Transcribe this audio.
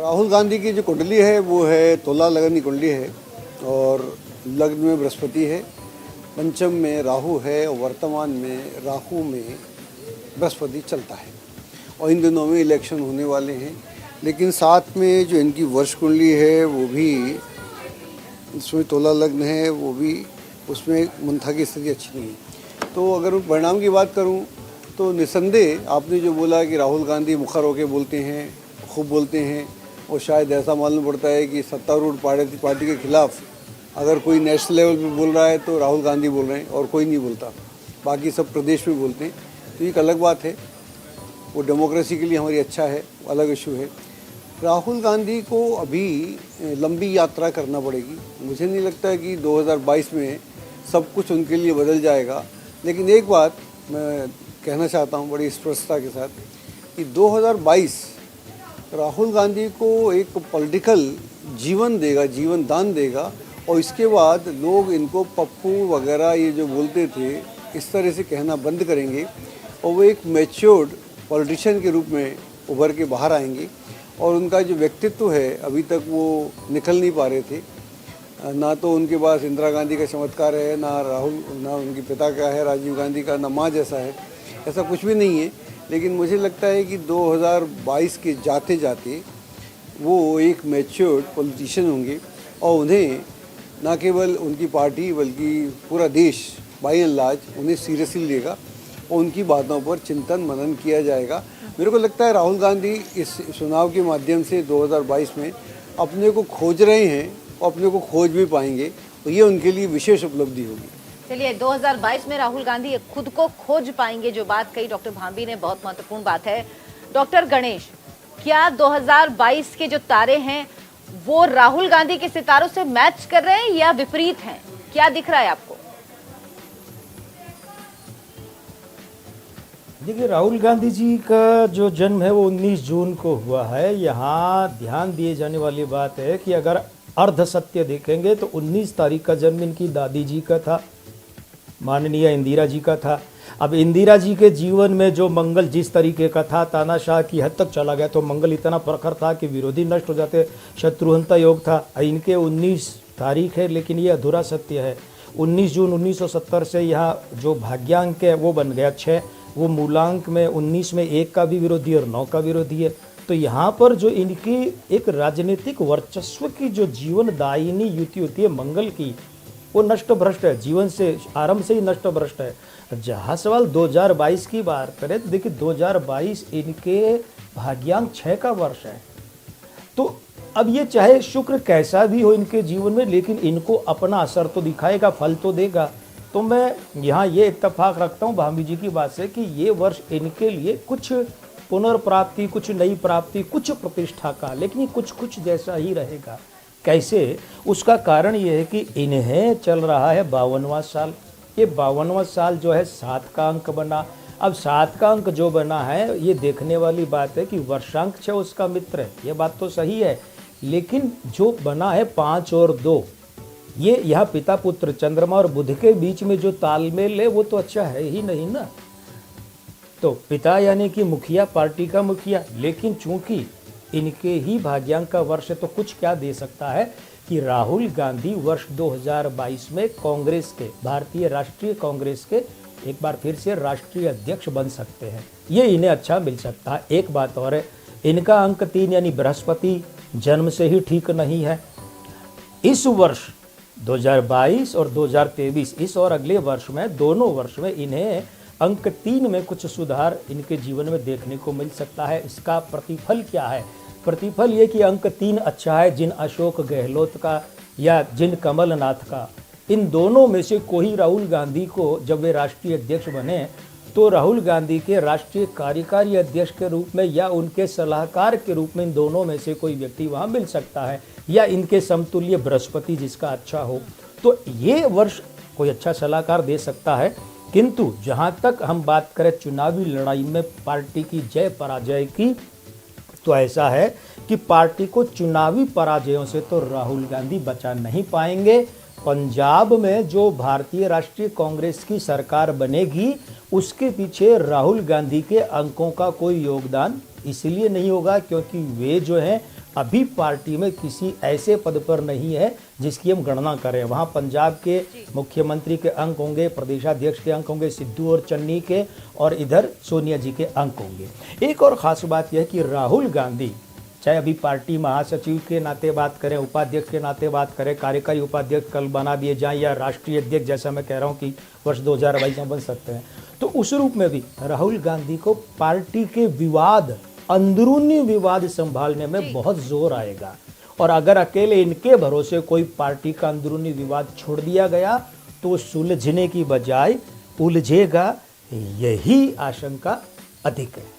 राहुल गांधी की जो कुंडली है वो है तुला लग्न की कुंडली है और लग्न में बृहस्पति है, पंचम में राहु है और वर्तमान में राहु में बृहस्पति चलता है और इन दिनों में इलेक्शन होने वाले हैं। लेकिन साथ में जो इनकी वर्ष कुंडली है वो भी इसमें तुला लग्न है, वो भी उसमें मंथा की स्थिति अच्छी नहीं है। तो अगर परिणाम की बात करूं तो निसंदेह आपने जो बोला कि राहुल गांधी मुखर होकर बोलते हैं, खूब बोलते हैं और शायद ऐसा मालूम पड़ता है कि सत्तारूढ़ पार्टी के खिलाफ अगर कोई नेशनल लेवल पे बोल रहा है तो राहुल गांधी बोल रहे हैं और कोई नहीं बोलता, बाकी सब प्रदेश में बोलते हैं। तो ये एक अलग बात है, वो डेमोक्रेसी के लिए हमारी अच्छा है, अलग इशू है। राहुल गांधी को अभी लंबी यात्रा करना पड़ेगी। मुझे नहीं लगता है कि 2022 में सब कुछ उनके लिए बदल जाएगा। लेकिन एक बात मैं कहना चाहता हूँ बड़ी स्पष्टता के साथ कि 2022 राहुल गांधी को एक पॉलिटिकल जीवन देगा, जीवन दान देगा और इसके बाद लोग इनको पप्पू वगैरह ये जो बोलते थे इस तरह से कहना बंद करेंगे और वो एक मैच्योर्ड पॉलिटिशियन के रूप में उभर के बाहर आएंगे। और उनका जो व्यक्तित्व है अभी तक वो निकल नहीं पा रहे थे, ना तो उनके पास इंदिरा गांधी का चमत्कार है, ना उनके पिता का है राजीव गांधी का, ना माँ जैसा है, ऐसा कुछ भी नहीं है। लेकिन मुझे लगता है कि 2022 के जाते जाते वो एक मैच्योर्ड पॉलिटिशियन होंगे और उन्हें न केवल उनकी पार्टी बल्कि पूरा देश बाई एंड लार्ज उन्हें सीरियसली लेगा और उनकी बातों पर चिंतन मनन किया जाएगा। मेरे को लगता है राहुल गांधी इस चुनाव के माध्यम से 2022 में अपने को खोज रहे हैं और अपने को खोज भी पाएंगे और ये उनके लिए विशेष उपलब्धि होगी। चलिए 2022 में राहुल गांधी खुद को खोज पाएंगे, जो बात कही डॉक्टर भांबी ने बहुत महत्वपूर्ण बात है। डॉक्टर गणेश, क्या 2022 के जो तारे हैं वो राहुल गांधी के सितारों से मैच कर रहे हैं या विपरीत हैं? क्या दिख रहा है आपको? देखिए, राहुल गांधी जी का जो जन्म है वो 19 जून को हुआ है। यहाँ ध्यान दिए जाने वाली बात है कि अगर अर्ध सत्य देखेंगे तो 19 तारीख का जन्म इनकी दादी जी का था, माननीय इंदिरा जी का था। अब इंदिरा जी के जीवन में जो मंगल जिस तरीके का था, तानाशाह की हद तक चला गया, तो मंगल इतना प्रखर था कि विरोधी नष्ट हो जाते, शत्रुहंता योग था। इनके 19 तारीख है लेकिन ये अधूरा सत्य है। 19 जून 1970 से यहाँ जो भाग्यांक है वो बन गया 6, वो मूलांक में 19 में 1 का भी विरोधी और 9 का विरोधी है। तो यहाँ पर जो इनकी एक राजनीतिक वर्चस्व की जो जीवन दायिनी युति होती है मंगल की, वो नष्ट भ्रष्ट है, जीवन से आरंभ से ही नष्ट भ्रष्ट है। जहाँ सवाल 2022 की बात करें तो देखिए 2022 इनके भाग्यांक 6 का वर्ष है। तो अब ये चाहे शुक्र कैसा भी हो इनके जीवन में, लेकिन इनको अपना असर तो दिखाएगा, फल तो देगा। तो मैं यहाँ ये इत्तेफाक रखता हूँ भांबी जी की बात से कि ये वर्ष इनके लिए कुछ पुनर्प्राप्ति, कुछ नई प्राप्ति, कुछ प्रतिष्ठा का, लेकिन ये कुछ जैसा ही रहेगा। कैसे? उसका कारण ये है कि इन्हें चल रहा है 52वां साल। ये 52वां साल जो है 7 का अंक बना। अब 7 का अंक जो बना है ये देखने वाली बात है कि वर्षांक 6 उसका मित्र है, ये बात तो सही है। लेकिन जो बना है 5 और 2, ये यहाँ पिता पुत्र चंद्रमा और बुध के बीच में जो तालमेल है वो तो अच्छा है ही नहीं ना। तो पिता यानी कि मुखिया, पार्टी का मुखिया, लेकिन चूंकि इनके ही भाग्यांक का वर्ष है तो कुछ क्या दे सकता है कि राहुल गांधी वर्ष 2022 में कांग्रेस के, भारतीय राष्ट्रीय कांग्रेस के एक बार फिर से राष्ट्रीय अध्यक्ष बन सकते हैं। ये इन्हें अच्छा मिल सकता है। एक बात और है, इनका अंक 3 यानी बृहस्पति जन्म से ही ठीक नहीं है। इस वर्ष 2022 और 2023, इस और अगले वर्ष में, दोनों वर्ष में इन्हें अंक 3 में कुछ सुधार इनके जीवन में देखने को मिल सकता है। इसका प्रतिफल क्या है? प्रतिफल ये कि अंक 3 अच्छा है जिन अशोक गहलोत का या जिन कमलनाथ का, इन दोनों में से कोई राहुल गांधी को जब वे राष्ट्रीय अध्यक्ष बने तो राहुल गांधी के राष्ट्रीय कार्यकारी अध्यक्ष के रूप में या उनके सलाहकार के रूप में इन दोनों में से कोई व्यक्ति वहाँ मिल सकता है, या इनके समतुल्य बृहस्पति जिसका अच्छा हो। तो ये वर्ष कोई अच्छा सलाहकार दे सकता है। किंतु जहाँ तक हम बात करें चुनावी लड़ाई में पार्टी की जय पराजय की, तो ऐसा है कि पार्टी को चुनावी पराजयों से तो राहुल गांधी बचा नहीं पाएंगे। पंजाब में जो भारतीय राष्ट्रीय कांग्रेस की सरकार बनेगी उसके पीछे राहुल गांधी के अंकों का कोई योगदान इसलिए नहीं होगा क्योंकि वे जो हैं अभी पार्टी में किसी ऐसे पद पर नहीं है जिसकी हम गणना करें। वहाँ पंजाब के मुख्यमंत्री के अंक होंगे, प्रदेशाध्यक्ष के अंक होंगे, सिद्धू और चन्नी के, और इधर सोनिया जी के अंक होंगे। एक और ख़ास बात यह है कि राहुल गांधी, चाहे अभी पार्टी महासचिव के नाते बात करें, उपाध्यक्ष के नाते बात करें, कार्यकारी उपाध्यक्ष कल बना दिए जाएं, या राष्ट्रीय अध्यक्ष जैसा मैं कह रहा हूं कि वर्ष 2022 में बन सकते हैं, तो उस रूप में भी राहुल गांधी को पार्टी के विवाद, अंदरूनी विवाद संभालने में बहुत जोर आएगा। और अगर अकेले इनके भरोसे कोई पार्टी का अंदरूनी विवाद छोड़ दिया गया तो सुलझने की बजाय उलझेगा, यही आशंका अधिक है।